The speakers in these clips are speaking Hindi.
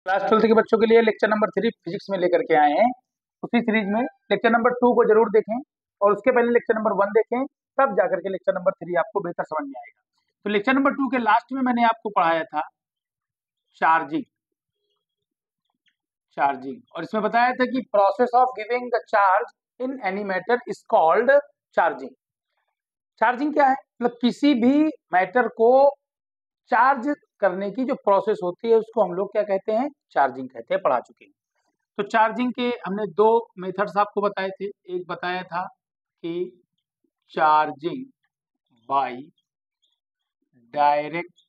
क्लास 12th के बच्चों के लिए लेक्चर नंबर 3 फिजिक्स में लेकर के आए हैं। उसी सीरीज में लेक्चर नंबर 2 को जरूर देखें और उसके पहले लेक्चर नंबर 1 देखें, तब जाकर के लेक्चर नंबर 3 आपको बेहतर समझ में आएगा। तो लेक्चर नंबर 2 के लास्ट में मैंने आपको पढ़ाया था चार्जिंग और इसमें बताया था कि process of giving the charge in any matter is called charging. Charging क्या है? मतलब किसी भी मैटर को चार्ज करने की जो प्रोसेस होती है उसको हम लोग क्या कहते हैं? चार्जिंग कहते हैं, पढ़ा चुके हैं। तो चार्जिंग के हमने दो मेथड्स आपको बताए थे। एक बताया था कि चार्जिंग बाय डायरेक्ट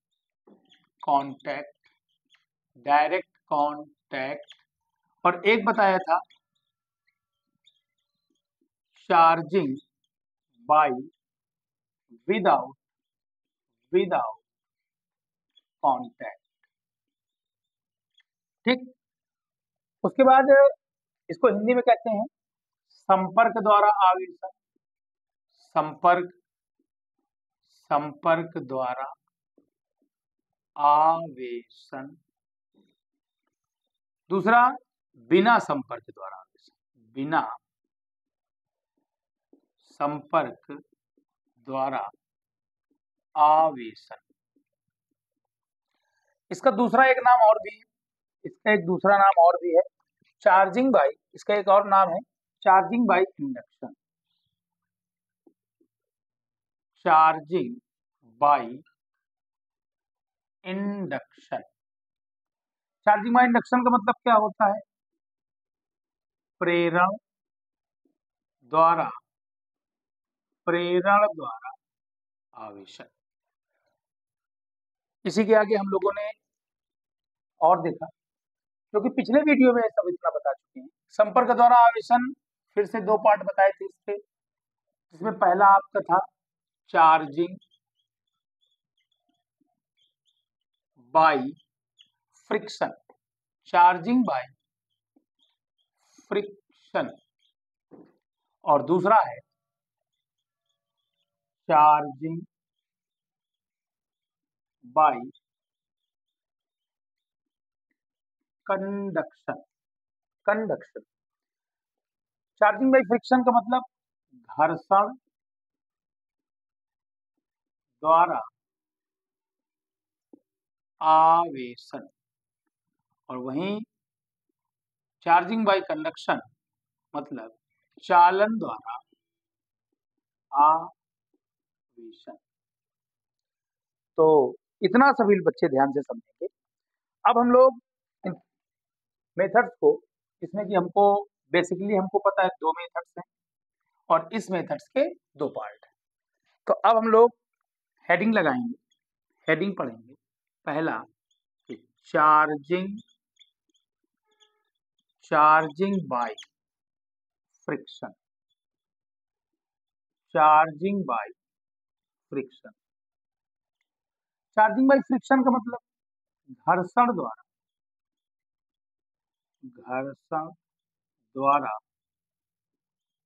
कांटेक्ट और एक बताया था चार्जिंग बाय विदाउट कांटेक्ट। ठीक, उसके बाद इसको हिंदी में कहते हैं संपर्क द्वारा आवेशन। संपर्क द्वारा आवेशन। दूसरा बिना संपर्क द्वारा आवेशन। बिना संपर्क द्वारा आवेशन। इसका दूसरा एक नाम और भी है, इसका एक दूसरा नाम और भी है चार्जिंग बाय, इसका एक और नाम है charging by induction. Charging by induction. Charging by induction का मतलब क्या होता है? प्रेरण द्वारा आवेशन। इसी के आगे हम लोगों ने और देखा, क्योंकि पिछले वीडियो में सब इतना बता चुके हैं। संपर्क द्वारा आवेशन फिर से दो पार्ट बताए थे इसके, जिसमें पहला आपका था charging by friction. Charging by friction और दूसरा है charging by conduction. Charging by friction का मतलब घर्षण द्वारा आवेशन और वहीं चार्जिंग बाय कंडक्शन मतलब चालन द्वारा आवेशन। तो इतना सभी बच्चे ध्यान से समझेंगे। अब हम लोग इन मेथड्स को, इसमें कि हमको बेसिकली हमको पता है दो मेथड्स हैं और इस मेथड्स के दो पार्ट हैं। तो अब हम लोग हेडिंग लगाएंगे, हेडिंग पढ़ेंगे। पहला कि charging by friction. Charging by friction. Charging by friction का मतलब घर्षण द्वारा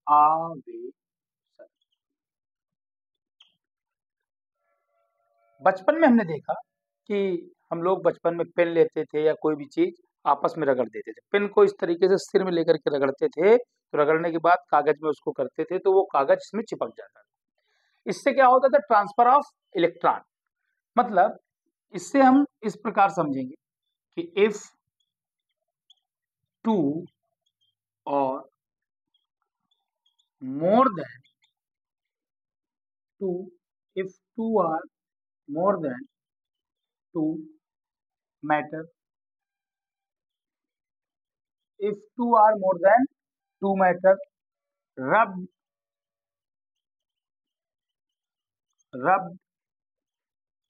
आवेशन। बचपन में हमने देखा कि हम लोग बचपन में पेन लेते थे या कोई भी चीज आपस में रगड़ देते थे। पेन को इस तरीके से सिर में लेकर के रगड़ते थे, तो रगड़ने के बाद कागज में उसको करते थे तो वो कागज इसमें चिपक जाता था। इससे क्या होता था? Transfer of electron. मतलब इससे हम इस प्रकार समझेंगे कि इफ टू और more than two, if two are more than two matter, if two are more than two matter rubbed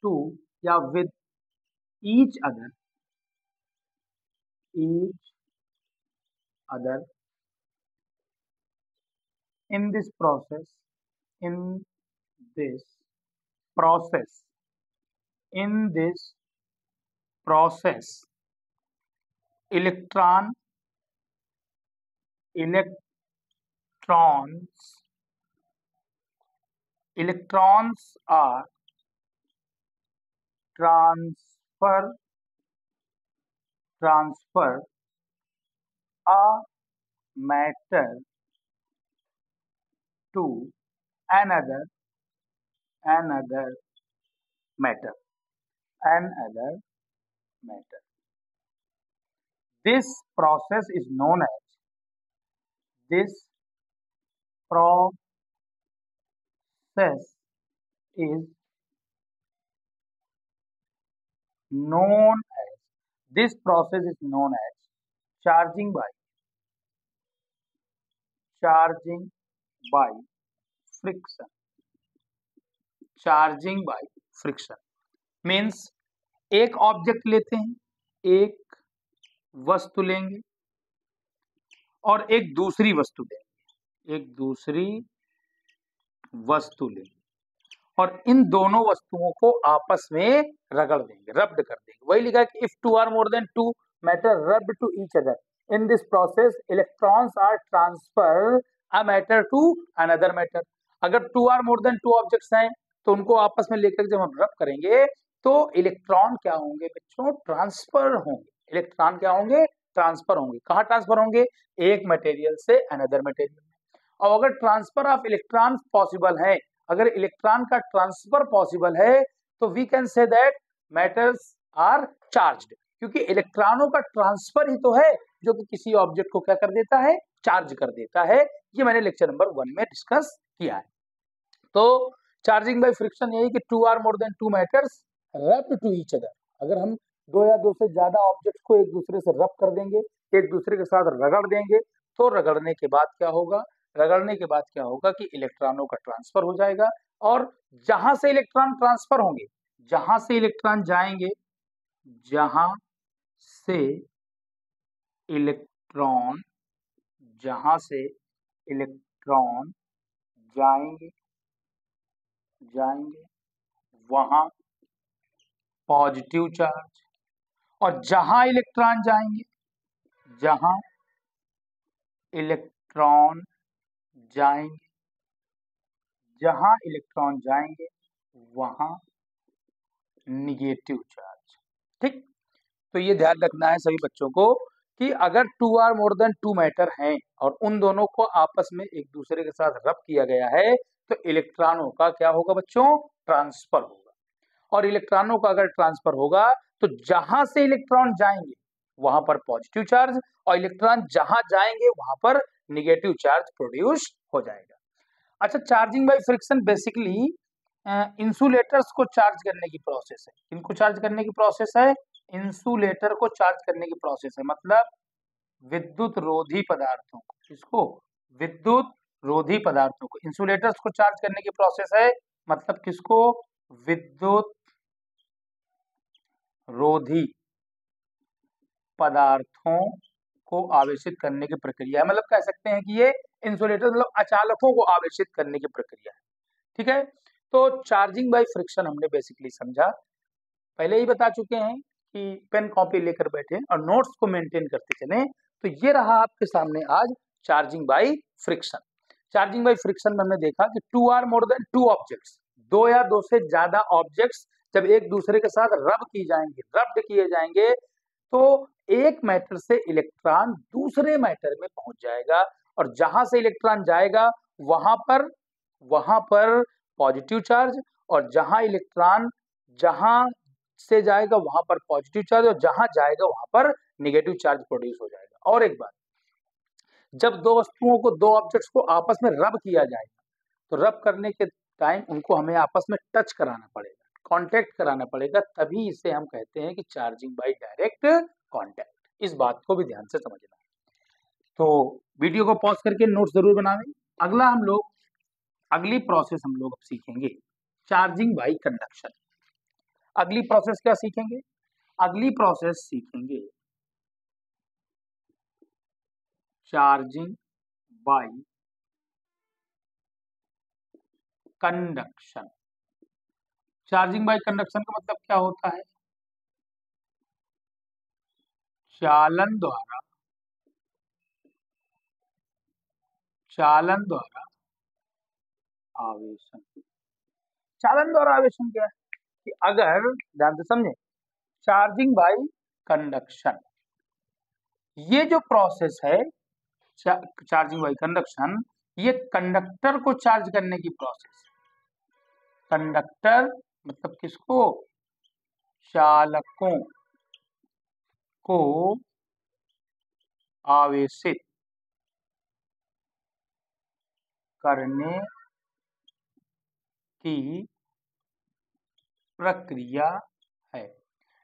to या with each other in this process electrons are transfer a matter to another matter another matter. This process is known as this process is known as this process is known as charging by friction. Charging by friction means एक ऑब्जेक्ट लेते हैं, एक वस्तु लेंगे और एक दूसरी वस्तु लेंगे और इन दोनों वस्तुओं को आपस में रगड़ देंगे, रब्ड कर देंगे। वही लिखा है कि if two are more than two matter rubbed to each other in this process electrons are transfer a matter to another matter. अगर two are more than two objects हैं तो उनको आपस में लेकर जब हम रब करेंगे तो इलेक्ट्रॉन क्या होंगे बच्चों? ट्रांसफर होंगे। इलेक्ट्रॉन क्या होंगे? ट्रांसफर होंगे। कहाँ ट्रांसफर होंगे? एक मटेरियल से अनदर मटेरियल में। और अगर ट्रांसफर ऑफ इलेक्ट्रॉन पॉसिबल है, अगर इलेक्ट्रॉन का ट्रांसफर पॉसिबल है तो we can say that matters are charged, क्योंकि इलेक्ट्रॉनों का ट्रांसफर ही तो है जो कि किसी ऑब्जेक्ट को क्या कर देता है? चार्ज कर देता है। ये मैंने लेक्चर नंबर 1 में डिस्कस किया है। तो चार्जिंग बाय फ्रिक्शन यही कि two are more than two matters rub to each other. अगर हम दो या दो से ज्यादा ऑब्जेक्ट्स को एक दूसरे से रब कर देंगे, एक दूसरे के साथ रगड़ देंगे, तो रगड़ने के बाद क्या होगा? रगड़ने के बाद क्या होगा कि इलेक्ट्रॉनों का ट्रांसफर हो जाएगा और जहां से इलेक्ट्रॉन ट्रांसफर होंगे, जहां से इलेक्ट्रॉन जाएंगे, जहां से इलेक्ट्रॉन जाएंगे वहां पॉजिटिव चार्ज, और जहां इलेक्ट्रॉन जाएंगे वहां निगेटिव चार्ज। ठीक, तो ये ध्यान रखना है सभी बच्चों को कि अगर two are more than two matter हैं और उन दोनों को आपस में एक दूसरे के साथ रब किया गया है तो इलेक्ट्रॉनों का क्या होगा बच्चों? ट्रांसफर होगा। और इलेक्ट्रॉनों का अगर ट्रांसफर होगा तो जहां से इलेक्ट्रॉन जाएंगे वहां पर पॉजिटिव चार्ज और इलेक्ट्रॉन जहां जाएंगे वहां पर निगेटिव चार्ज प्रोड्यूस हो जाएगा। अच्छा, charging by friction basically insulators को चार्ज करने की प्रोसेस है। किनको चार्ज करने की प्रोसेस है? इंसुलेटर को चार्ज करने की प्रोसेस है, मतलब विद्युत रोधी पदार्थों को। किसको? विद्युत रोधी पदार्थों को। इंसुलेटर्स को चार्ज करने की प्रोसेस है, मतलब किसको? विद्युत रोधी पदार्थों को आवेशित करने की प्रक्रिया है। मतलब कह सकते हैं कि ये इंसुलेटर मतलब अचालकों को आवेशित करने की प्रक्रिया है। ठीक है, तो चार्जिंग बाय फ्रिक्शन हमने बेसिकली समझा, पहले ही बता चुके हैं कि पेन कॉपी लेकर बैठे और नोट्स को मेंटेन करते चलें। तो ये रहा आपके सामने आज charging by friction. Charging by friction में हमने देखा कि two are more than two objects, दो या दो से ज्यादा ऑब्जेक्ट्स जब एक दूसरे के साथ रब्ड किए जाएंगे तो एक मैटर से इलेक्ट्रॉन दूसरे मैटर में पहुंच जाएगा और जहां से इलेक्ट्रॉन जाएगा वहां पर पॉजिटिव चार्ज, और जहां से जाएगा वहां पर पॉजिटिव चार्ज और जहां जाएगा वहां पर नेगेटिव चार्ज प्रोड्यूस हो जाएगा। और एक बात, जब दो वस्तुओं को, दो ऑब्जेक्ट्स को आपस में रब किया जाएगा तो रब करने के टाइम उनको हमें आपस में टच कराना पड़ेगा, कांटेक्ट कराना पड़ेगा, तभी इसे हम कहते हैं कि चार्जिंग बाय डायरेक्ट कांटेक्ट। इस बात को भी ध्यान से समझना है। तो वीडियो को पॉज करके नोट जरूर बनावें। अगली प्रोसेस हम लोग अब सीखेंगे चार्जिंग बाय कंडक्शन। अगली प्रोसेस क्या सीखेंगे? अगली प्रोसेस सीखेंगे charging by conduction. Charging by conduction का मतलब क्या होता है? चालन द्वारा आवेशन। चालन द्वारा आवेशन क्या है कि अगर ध्यान से समझे, चार्जिंग बाय कंडक्शन, ये जो प्रोसेस है चार्जिंग बाय कंडक्शन, ये कंडक्टर को चार्ज करने की प्रोसेस। कंडक्टर मतलब किसको? चालकों को आवेशित करने की प्रक्रिया है।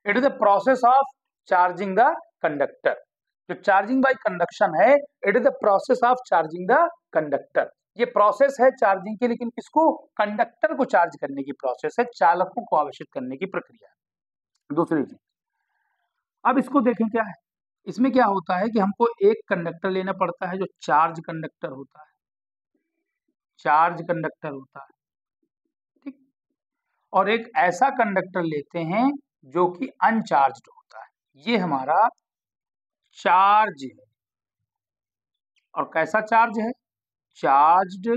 It is the process of charging the conductor. जो चार्जिंग बाय कंडक्शन है, it is the process of charging the conductor. ये प्रोसेस है चार्जिंग की, लेकिन किसको? कंडक्टर को चार्ज करने की प्रोसेस है, चालकों को आवेशित करने की प्रक्रिया है। दूसरी चीज, अब इसको देखें क्या है। इसमें क्या होता है कि हमको एक कंडक्टर लेना पड़ता है जो चार्ज कंडक्टर होता है, चार्ज कंडक्टर होता है, ठीक। और एक ऐसा कंडक्टर लेते हैं जो कि अनचार्ज्ड होता है, ये हमारा चार्ज है। और कैसा चार्ज है? Charged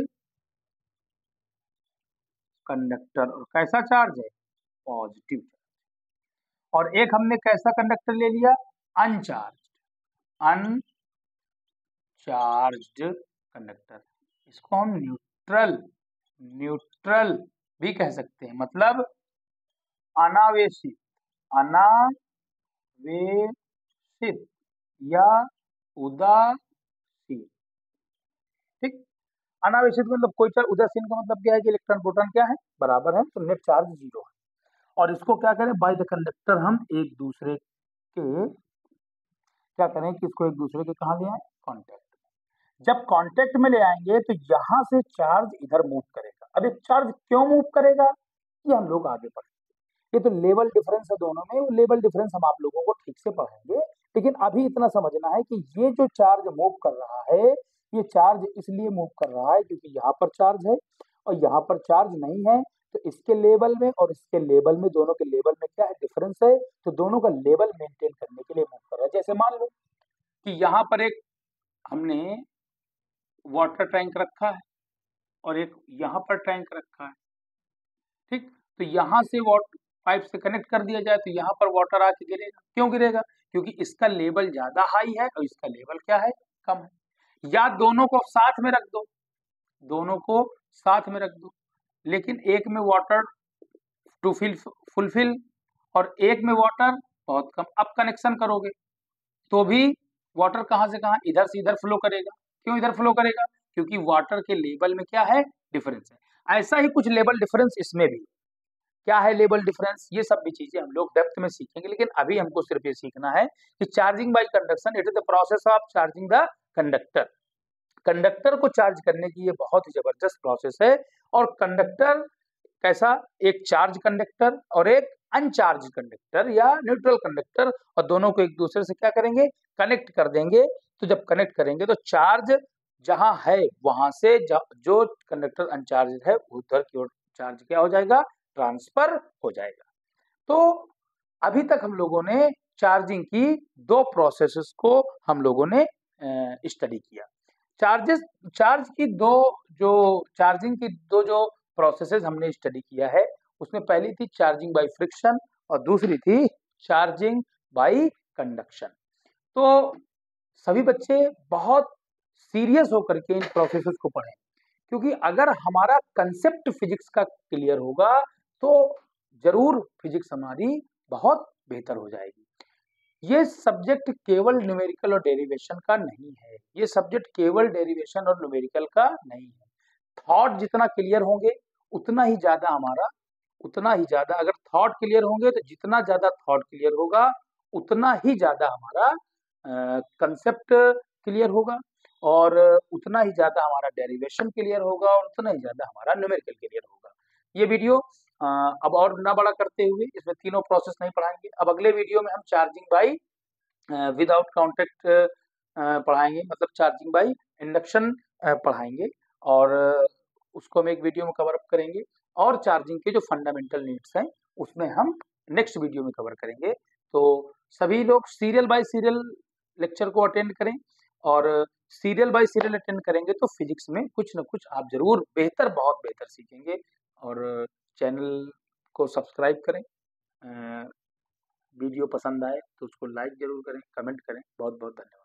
conductor. और कैसा चार्ज है? पॉजिटिव। और एक हमने कैसा कंडक्टर ले लिया? Uncharged, uncharged conductor. इसको हम न्यूट्रल, न्यूट्रल भी कह सकते हैं, मतलब अनावेशित, अनावेशित या उदासीन, ठीक। अनावेशित मतलब कोई चार्ज, उदासीन का मतलब क्या है कि इलेक्ट्रॉन प्रोटॉन क्या है? बराबर है, तो नेट चार्ज 0 है। और इसको क्या करें? बाय द कंडक्टर हम एक दूसरे के क्या करें कि इसको एक दूसरे के कहा ले आए? कॉन्टेक्ट। जब कांटेक्ट में ले आएंगे तो यहां से चार्ज इधर मूव करेगा। अब ये चार्ज क्यों मूव करेगा, ये हम लोग आगे पढ़ेंगे। ये तो लेवल डिफरेंस है दोनों में, वो लेवल डिफरेंस हम आप लोगों को ठीक से पढ़ेंगे। लेकिन अभी इतना समझना है कि ये जो चार्ज मूव कर रहा है, ये चार्ज इसलिए मूव कर रहा है क्योंकि यहाँ पर चार्ज है और यहाँ पर चार्ज नहीं है। तो इसके लेवल में और इसके लेवल में, दोनों के लेवल में क्या है? डिफरेंस है। तो दोनों का लेवल मेंटेन करने के लिए मूव कर रहा है। जैसे मान लो कि यहाँ पर एक हमने वाटर टैंक रखा है और एक यहाँ पर टैंक रखा है, ठीक। तो यहाँ से वाटर पाइप से कनेक्ट कर दिया जाए तो यहाँ पर वाटर आके गिरेगा। क्यों गिरेगा? क्योंकि इसका लेवल ज्यादा हाई है और इसका लेवल क्या है? कम है। या दोनों को साथ में रख दो, दोनों को साथ में रख दो, लेकिन एक में वाटर टू फुलफिल और एक में वाटर बहुत कम। अब कनेक्शन करोगे तो भी वाटर कहाँ से कहाँ? इधर से इधर फ्लो करेगा। क्यों इधर फ्लो करेगा? क्योंकि वाटर के लेवल में क्या है? डिफरेंस है। ऐसा ही कुछ लेवल डिफरेंस इसमें भी। क्या है लेवल डिफरेंस? ये सब भी चीजें हम लोग डेप्थ में सीखेंगे, लेकिन अभी हमको सिर्फ ये सीखना है कि charging by conduction, it is the process of charging the conductor. Conductor को चार्ज करने की ये बहुत ही जबरदस्त प्रोसेस है। और कंडक्टर कैसा? एक चार्ज कंडक्टर और एक अनचार्ज कंडक्टर या न्यूट्रल कंडक्टर, और दोनों को एक दूसरे से क्या करेंगे? कनेक्ट कर देंगे। तो जब कनेक्ट करेंगे तो चार्ज जहां है वहां से जो कंडक्टर अनचार्ज है उधर की ओर चार्ज क्या हो जाएगा? ट्रांसफर हो जाएगा। तो अभी तक हम लोगों ने चार्जिंग की दो प्रोसेसेस को हम लोगों ने स्टडी किया। चार्ज की दो जो चार्जिंग की दो जो प्रोसेसेस हमने स्टडी किया है, उसमें पहली थी चार्जिंग बाय फ्रिक्शन और दूसरी थी चार्जिंग बाय कंडक्शन। तो सभी बच्चे बहुत सीरियस होकर के इन प्रोसेसेस को पढ़ें, क्योंकि अगर हमारा कंसेप्ट फिजिक्स का क्लियर होगा तो जरूर फिजिक्स हमारी बहुत बेहतर हो जाएगी। ये सब्जेक्ट केवल न्यूमेरिकल और डेरिवेशन का नहीं है, ये सब्जेक्ट केवल डेरिवेशन और न्यूमेरिकल का नहीं है। थॉट जितना क्लियर होंगे उतना ही ज्यादा हमारा, उतना ही ज्यादा अगर थॉट क्लियर होंगे तो जितना ज्यादा थॉट क्लियर होगा उतना ही ज्यादा हमारा कंसेप्ट क्लियर होगा और उतना ही ज्यादा हमारा डेरिवेशन क्लियर होगा और उतना ही ज्यादा हमारा न्यूमेरिकल क्लियर होगा। ये वीडियो अब और ना बड़ा करते हुए इसमें तीनों प्रोसेस नहीं पढ़ाएंगे। अब अगले वीडियो में हम चार्जिंग बाय विदाउट कॉन्टेक्ट पढ़ाएंगे, मतलब चार्जिंग बाय इंडक्शन पढ़ाएंगे। और उसको हम एक वीडियो में कवर अप करेंगे। और चार्जिंग के जो फंडामेंटल नीड्स हैं उसमें हम नेक्स्ट वीडियो में कवर करेंगे। तो सभी लोग सीरियल बाय सीरियल लेक्चर को अटेंड करें, और सीरियल बाय सीरियल अटेंड करेंगे तो फिजिक्स में कुछ न कुछ आप जरूर बेहतर, बहुत बेहतर सीखेंगे। और चैनल को सब्सक्राइब करें, वीडियो पसंद आए तो उसको लाइक जरूर करें, कमेंट करें। बहुत बहुत धन्यवाद।